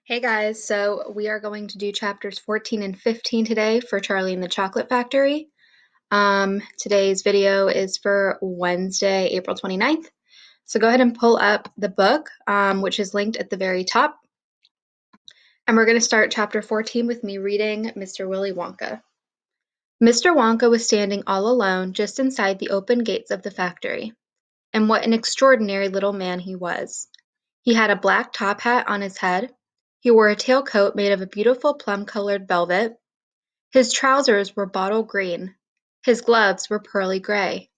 Hey guys, so we are going to do chapters 14 and 15 today for Charlie and the Chocolate Factory. Today's video is for Wednesday, April 29th. So go ahead and pull up the book, which is linked at the very top. And we're going to start chapter 14 with me reading Mr. Willy Wonka. Mr. Wonka was standing all alone just inside the open gates of the factory. And what an extraordinary little man he was. He had a black top hat on his head. He wore a tailcoat made of a beautiful plum-colored velvet. His trousers were bottle green. His gloves were pearly gray.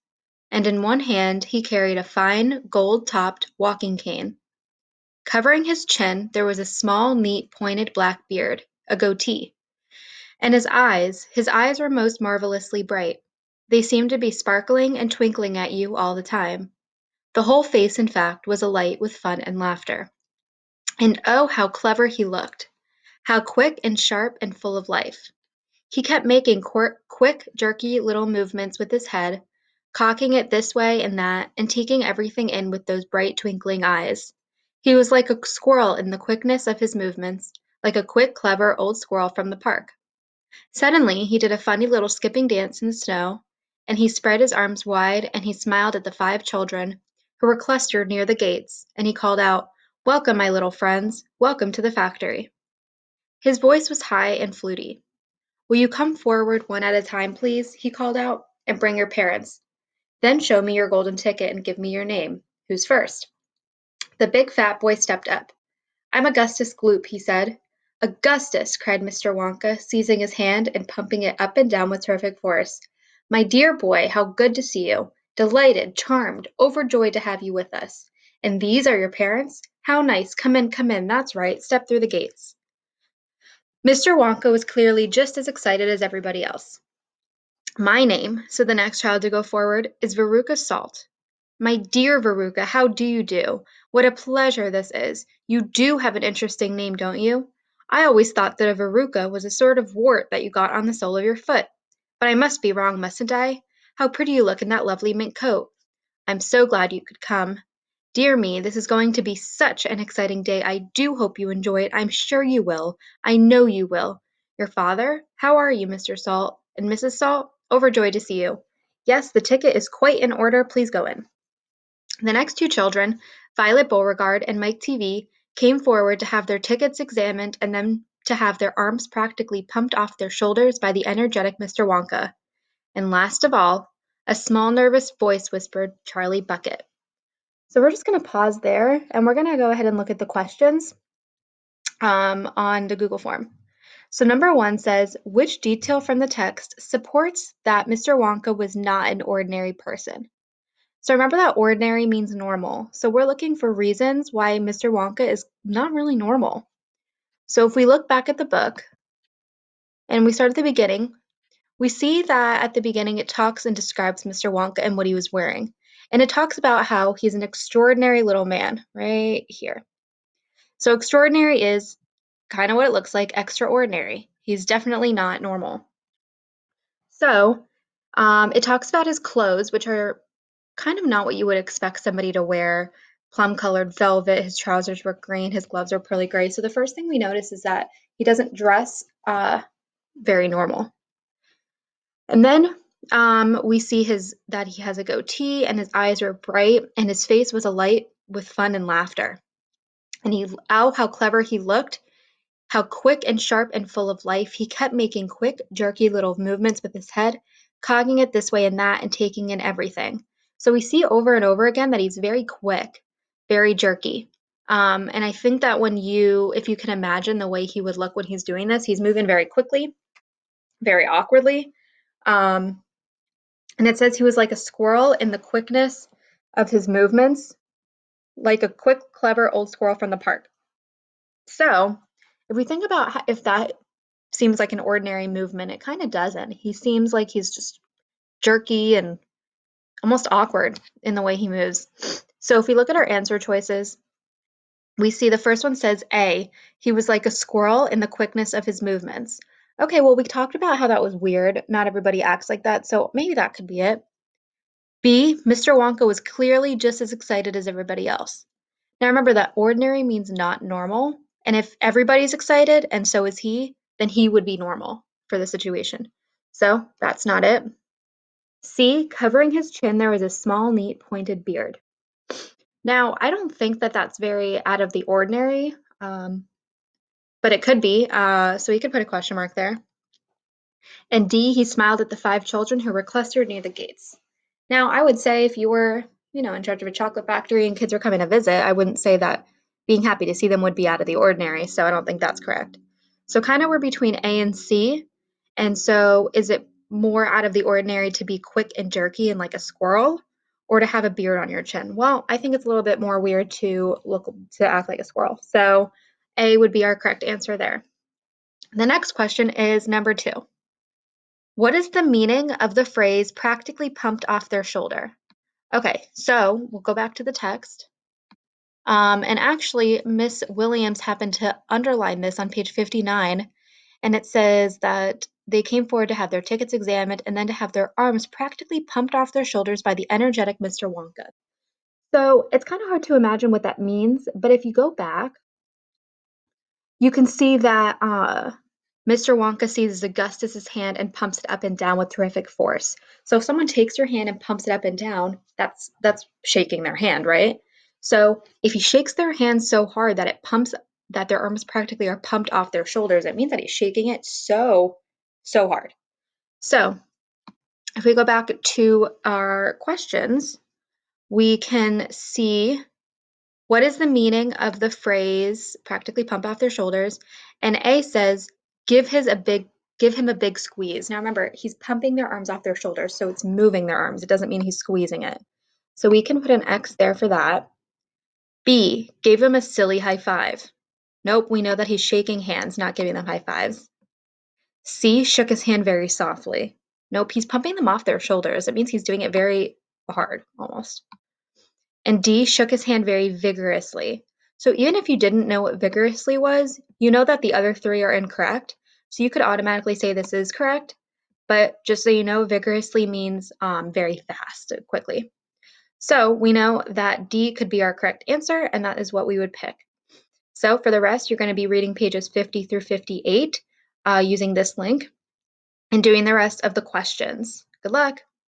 And in one hand he carried a fine, gold-topped walking cane. Covering his chin there was a small, neat, pointed black beard, a goatee. And his eyes were most marvelously bright. They seemed to be sparkling and twinkling at you all the time. The whole face, in fact, was alight with fun and laughter. And oh, how clever he looked! How quick and sharp and full of life! He kept making quick, jerky little movements with his head, cocking it this way and that, and taking everything in with those bright, twinkling eyes. He was like a squirrel in the quickness of his movements, like a quick, clever old squirrel from the park. Suddenly he did a funny little skipping dance in the snow, and he spread his arms wide, and he smiled at the 5 children, who were clustered near the gates, and he called out, "Welcome, my little friends, welcome to the factory." His voice was high and fluty. "Will you come forward one at a time, please," he called out, "and bring your parents. Then show me your golden ticket and give me your name. Who's first?" The big fat boy stepped up. "I'm Augustus Gloop," he said. "Augustus!" cried Mr. Wonka, seizing his hand and pumping it up and down with terrific force. "My dear boy, how good to see you! Delighted, charmed, overjoyed to have you with us. And these are your parents? How nice! Come in, that's right, step through the gates." Mr. Wonka was clearly just as excited as everybody else. "My name," said the next child to go forward, "is Veruca Salt." "My dear Veruca, how do you do? What a pleasure this is. You do have an interesting name, don't you? I always thought that a verruca was a sort of wart that you got on the sole of your foot. But I must be wrong, mustn't I? How pretty you look in that lovely mink coat. I'm so glad you could come. Dear me, this is going to be such an exciting day. I do hope you enjoy it. I'm sure you will. I know you will. Your father? How are you, Mr. Salt? And Mrs. Salt? Overjoyed to see you. Yes, the ticket is quite in order. Please go in." The next 2 children, Violet Beauregard and Mike TV, came forward to have their tickets examined and then to have their arms practically pumped off their shoulders by the energetic Mr. Wonka. And last of all, a small nervous voice whispered Charlie Bucket. So we're just going to pause there and we're going to go ahead and look at the questions on the Google form. So number 1 says, which detail from the text supports that Mr. Wonka was not an ordinary person? So remember that ordinary means normal. So we're looking for reasons why Mr. Wonka is not really normal. So if we look back at the book and we start at the beginning, we see that at the beginning it talks and describes Mr. Wonka and what he was wearing. And it talks about how he's an extraordinary little man right here. So extraordinary is kind of what it looks like, extraordinary. He's definitely not normal. So it talks about his clothes, which are kind of not what you would expect somebody to wear. Plum-colored velvet, his trousers were green, his gloves are pearly gray. So the first thing we notice is that he doesn't dress very normal. And then we see that he has a goatee and his eyes are bright and his face was alight with fun and laughter. And how clever he looked, how quick and sharp and full of life. He kept making quick, jerky little movements with his head, cocking it this way and that and taking in everything. So we see over and over again that he's very quick, very jerky. And I think that if you can imagine the way he would look when he's doing this, he's moving very quickly, very awkwardly. Um, and it says he was like a squirrel in the quickness of his movements, like a quick, clever old squirrel from the park. So if we think about if that seems like an ordinary movement, it kind of doesn't. He seems like he's just jerky and almost awkward in the way he moves. So if we look at our answer choices, we see the first one says A, he was like a squirrel in the quickness of his movements. Okay, well, we talked about how that was weird. Not everybody acts like that, so maybe that could be it. B, Mr. Wonka was clearly just as excited as everybody else. Now remember that ordinary means not normal, And if everybody's excited and so is he, then he would be normal for the situation. So that's not it. C, covering his chin, there was a small, neat, pointed beard. Now, I don't think that that's very out of the ordinary, but it could be. So we could put a question mark there. And D, he smiled at the 5 children who were clustered near the gates. Now, I would say if you were, in charge of a chocolate factory and kids were coming to visit, I wouldn't say that being happy to see them would be out of the ordinary. So I don't think that's correct. So kind of we're between A and C. And so is it more out of the ordinary to be quick and jerky and like a squirrel, or to have a beard on your chin? Well, I think it's a little bit more weird to act like a squirrel. So A would be our correct answer there. The next question is number 2. What is the meaning of the phrase practically pumped off their shoulder? Okay, so we'll go back to the text. And actually, Miss Williams happened to underline this on page 59, and it says that they came forward to have their tickets examined and then to have their arms practically pumped off their shoulders by the energetic Mr. Wonka. So it's kind of hard to imagine what that means, but if you go back, you can see that Mr. Wonka seizes Augustus's hand and pumps it up and down with terrific force. So if someone takes your hand and pumps it up and down, that's shaking their hand, right? So if he shakes their hand so hard that their arms practically are pumped off their shoulders, it means that he's shaking it so hard. So if we go back to our questions, we can see what is the meaning of the phrase practically pump off their shoulders? And A says, give him a big squeeze. Now remember, he's pumping their arms off their shoulders, so it's moving their arms. It doesn't mean he's squeezing it. So we can put an X there for that. B, gave him a silly high five. Nope, we know that he's shaking hands, not giving them high fives. C, shook his hand very softly. Nope, he's pumping them off their shoulders. It means he's doing it very hard, almost. And D, shook his hand very vigorously. So even if you didn't know what vigorously was, you know that the other 3 are incorrect. So you could automatically say this is correct. But just so you know, vigorously means very fast, quickly. So we know that D could be our correct answer, and that is what we would pick. So for the rest, you're going to be reading pages 50 through 58 using this link and doing the rest of the questions. Good luck.